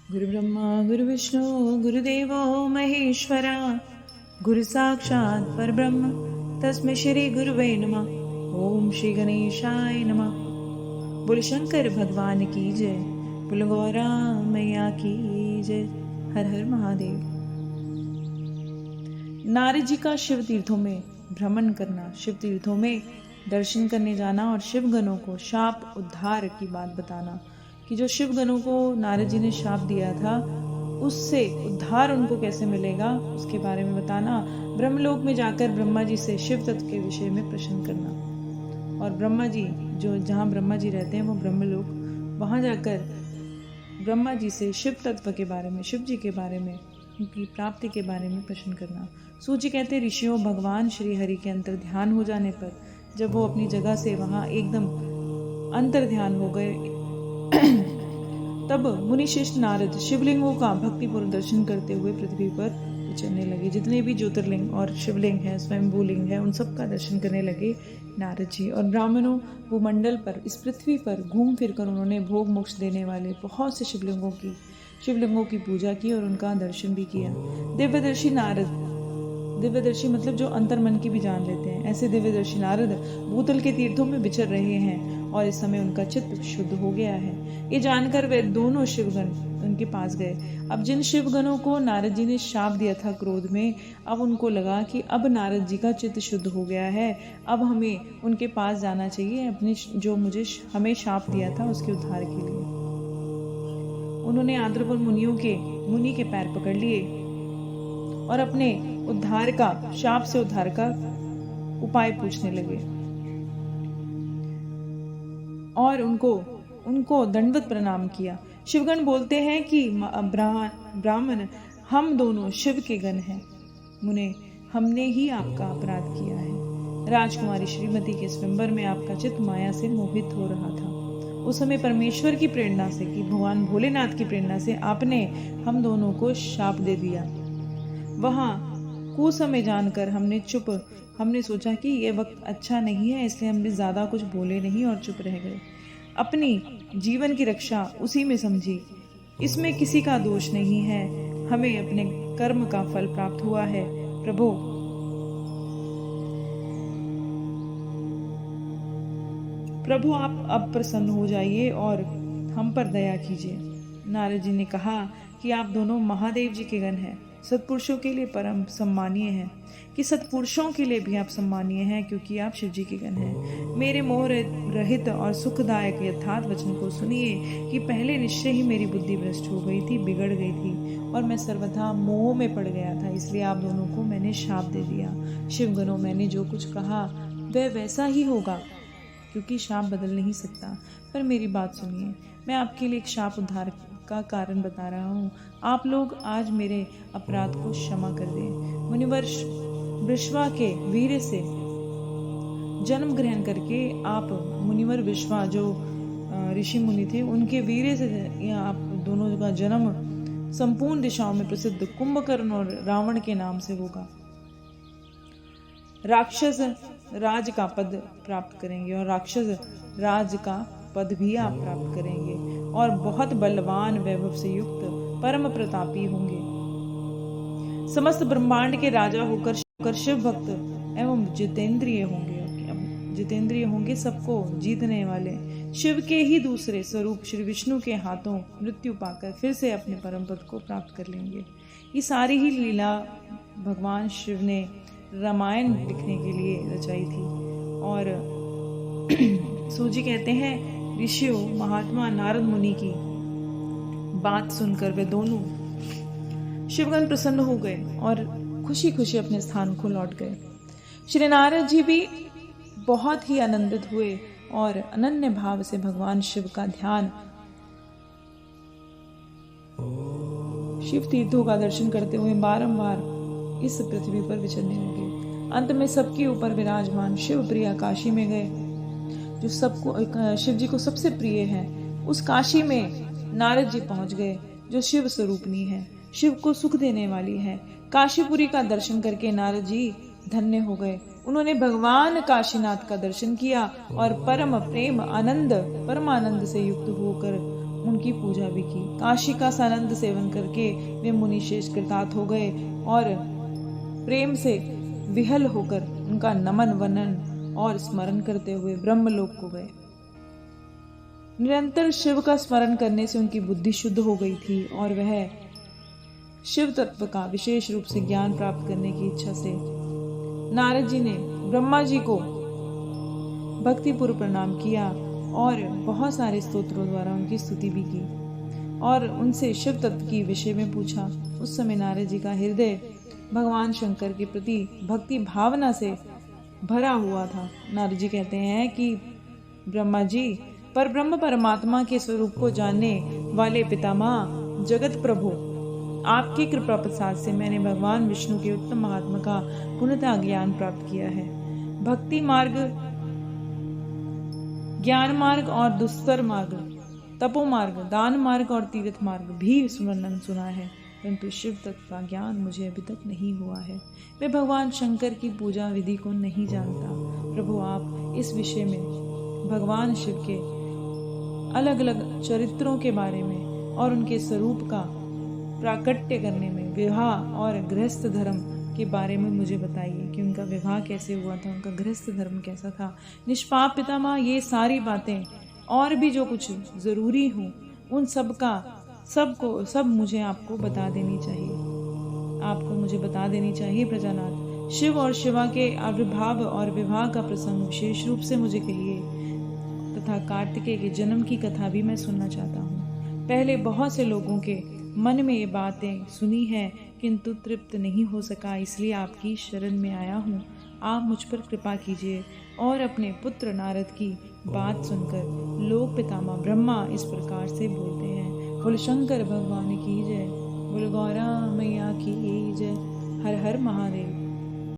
गुरु ब्रह्मा गुरु विष्णु गुरुदेवो महेश्वरा, गुरु साक्षात् परब्रह्म तस्मै श्री गुरुवे नमः। ओम श्री गणेशाय नमः। बोल शंकर भगवान की जय, बोल गौरा मैया की जय। हर हर महादेव। नारद जी का शिव तीर्थों में भ्रमण करना, शिव तीर्थों में दर्शन करने जाना और शिव गणों को शाप उद्धार की बात बताना कि जो शिव गणों को नारद जी ने शाप दिया था उससे उद्धार उनको कैसे मिलेगा, उसके बारे में बताना। ब्रह्मलोक में जाकर ब्रह्मा जी से शिव तत्व के विषय में प्रश्न करना। और ब्रह्मा जी जो जहाँ ब्रह्मा जी रहते हैं वो ब्रह्मलोक, वहाँ जाकर ब्रह्मा जी से शिव तत्व के बारे में, शिव जी के बारे में, उनकी प्राप्ति के बारे में प्रश्न करना। सूची कहते ऋषियों भगवान श्री हरि के अंतर ध्यान हो जाने पर जब वो अपनी जगह से वहाँ एकदम अंतर ध्यान हो गए तब मुनिशिष्ट नारद शिवलिंगों का भक्तिपूर्ण दर्शन करते हुए पृथ्वी पर विचरने लगे। जितने भी ज्योतिर्लिंग और शिवलिंग है, स्वयंभूलिंग है, उन सब का दर्शन करने लगे नारद जी। और ब्राह्मणों भूमंडल पर, इस पृथ्वी पर घूम फिर कर उन्होंने भोग मोक्ष देने वाले बहुत से शिवलिंगों की पूजा की और उनका दर्शन भी किया। दिव्यदर्शी नारद, दिव्यदर्शी मतलब जो अंतर मन की भी जान लेते हैं, ऐसे दिव्यदर्शी नारद भूतल के तीर्थों में विचर रहे हैं और इस समय उनका चित्त शुद्ध हो गया है। ये जानकर वे दोनों शिवगण उनके पास गए। अब जिन शिवगणों को नारद जी ने शाप दिया था क्रोध में, अब उनको लगा कि अब नारद जी का चित्त शुद्ध हो गया है, अब हमें उनके पास जाना चाहिए अपने जो हमें शाप दिया था उसके उद्धार के लिए। उन्होंने आदरपुर मुनि के पैर पकड़ लिए और अपने उद्धार का, शाप से उद्धार का उपाय पूछने लगे और उनको दंडवत प्रणाम किया। शिवगण बोलते हैं कि ब्राह्मण, हम दोनों शिव के गण हैं। मुने, हमने ही आपका अपराध किया है। राजकुमारी श्रीमती के स्वयंवर में आपका चित्त माया से मोहित हो रहा था। उस समय परमेश्वर की प्रेरणा से, कि भगवान भोलेनाथ की प्रेरणा से आपने हम दोनों को शाप दे दिया। वहाँ कुसमय जानकर हमने सोचा कि ये वक्त अच्छा नहीं है, इसलिए हमने ज्यादा कुछ बोले नहीं और चुप रह गए। अपनी जीवन की रक्षा उसी में समझी, इसमें किसी का दोष नहीं है। हमें अपने कर्म का फल प्राप्त हुआ है। प्रभु आप अब प्रसन्न हो जाइए और हम पर दया कीजिए। नारद जी ने कहा कि आप दोनों महादेव जी के गण हैं, सत्पुरुषों के लिए परम सम्मानीय हैं, कि सत्पुरुषों के लिए भी आप सम्मानीय हैं क्योंकि आप शिव जी के गण हैं। मेरे मोह रहित और सुखदायक यथार्थ वचन को सुनिए कि पहले निश्चय ही मेरी बुद्धि भ्रष्ट हो गई थी, बिगड़ गई थी और मैं सर्वथा मोह में पड़ गया था, इसलिए आप दोनों को मैंने शाप दे दिया। शिवगणों, मैंने जो कुछ कहा वह वैसा ही होगा क्योंकि शाप बदल नहीं सकता। पर मेरी बात सुनिए, मैं आपके लिए एक शाप उद्धार का कारण बता रहा हूँ। आप लोग आज मेरे अपराध को क्षमा कर दें। मुनिवर विश्वा के वीर से जन्म ग्रहण करके आप, मुनिवर विश्वा जो ऋषि मुनि थे, उनके वीर से आप दोनों का जन्म संपूर्ण दिशाओं में प्रसिद्ध कुंभकर्ण और रावण के नाम से होगा। राक्षस राज का पद प्राप्त करेंगे और राक्षस राज का पद भी आप प्राप्त करेंगे और बहुत बलवान वैभव से युक्त परम प्रतापी होंगे। समस्त ब्रह्मांड के राजा होकर शिव भक्त एवं जितेंद्रिय होंगे, सबको जीतने वाले। शिव के ही दूसरे स्वरूप श्री विष्णु के हाथों मृत्यु पाकर फिर से अपने परम पद को प्राप्त कर लेंगे। ये सारी ही लीला भगवान शिव ने रामायण लिखने के लिए रचाई थी। और सूजी कहते हैं ऋषियों महात्मा नारद मुनि की बात सुनकर वे दोनों शिवगण प्रसन्न हो गए और खुशी खुशी अपने स्थान को लौट गए। श्री नारद जी भी बहुत ही आनंदित हुए और अनन्य भाव से भगवान शिव का ध्यान, शिव तीर्थों का दर्शन करते हुए बारंबार इस पृथ्वी पर विचरने लगे। अंत में सबके ऊपर विराजमान शिव प्रिया काशी में गए, जो सबको, शिव जी को सबसे प्रिय है। उस काशी में नारद जी पहुंच गए, जो शिव स्वरूपनी है, शिव को सुख देने वाली है। काशीपुरी का दर्शन करके नारद जी धन्य हो गए। उन्होंने भगवान काशीनाथ का दर्शन किया और परमानंद से युक्त होकर उनकी पूजा भी की। काशी का सानंद सेवन करके वे मुनिशेष कृतार्थ हो गए और प्रेम से विहल होकर उनका नमन वनन और स्मरण करते हुए ब्रह्मलोक को गए। निरंतर शिव का स्मरण करने से उनकी बुद्धि शुद्ध हो गई थी और वह शिव तत्व का विशेष रूप से ज्ञान प्राप्त करने की इच्छा से नारद जी ने ब्रह्मा जी को भक्तिपूर्वक प्रणाम किया और बहुत सारे स्तोत्रों द्वारा उनकी स्तुति भी की और उनसे शिव तत्व की विषय में पूछा। उस समय नारद जी का हृदय भगवान शंकर के प्रति भक्ति भावना से भरा हुआ था। नारद जी कहते हैं कि ब्रह्मा जी, पर ब्रह्म परमात्मा के स्वरूप को जानने वाले पितामह जगत प्रभु, आपकी कृपा प्रसाद से मैंने भगवान विष्णु के उत्तम महात्मा का पूर्णतः ज्ञान प्राप्त किया है। भक्ति मार्ग, ज्ञान मार्ग और दुस्तर मार्ग, तपो मार्ग, दान मार्ग और तीर्थ मार्ग भी वर्णन सुना है, परंतु शिव तत्व का ज्ञान मुझे अभी तक नहीं हुआ है। मैं भगवान शंकर की पूजा विधि को नहीं जानता। प्रभु, आप इस विषय में भगवान शिव के अलग अलग चरित्रों के बारे में और उनके स्वरूप का प्राकट्य करने में, विवाह और गृहस्थ धर्म के बारे में मुझे बताइए कि उनका विवाह कैसे हुआ था, उनका गृहस्थ धर्म कैसा था। निष्पाप पितामह, ये सारी बातें और भी जो कुछ जरूरी हो उन सब मुझे आपको बता देनी चाहिए। आपको मुझे बता देनी चाहिए प्रजानाथ। शिव और शिवा के आविर्भाव और विवाह का प्रसंग विशेष रूप से मुझे कहिए तथा कार्तिकेय के जन्म की कथा भी मैं सुनना चाहता हूँ। पहले बहुत से लोगों के मन में ये बातें सुनी है किंतु तृप्त नहीं हो सका, इसलिए आपकी शरण में आया हूँ। आप मुझ पर कृपा कीजिए और अपने पुत्र नारद की बात सुनकर लोक पितामह ब्रह्मा इस प्रकार से बोलते हैं। बोल शंकर भगवान की जय, बोल गौरा मैया की जय, हर हर महादेव।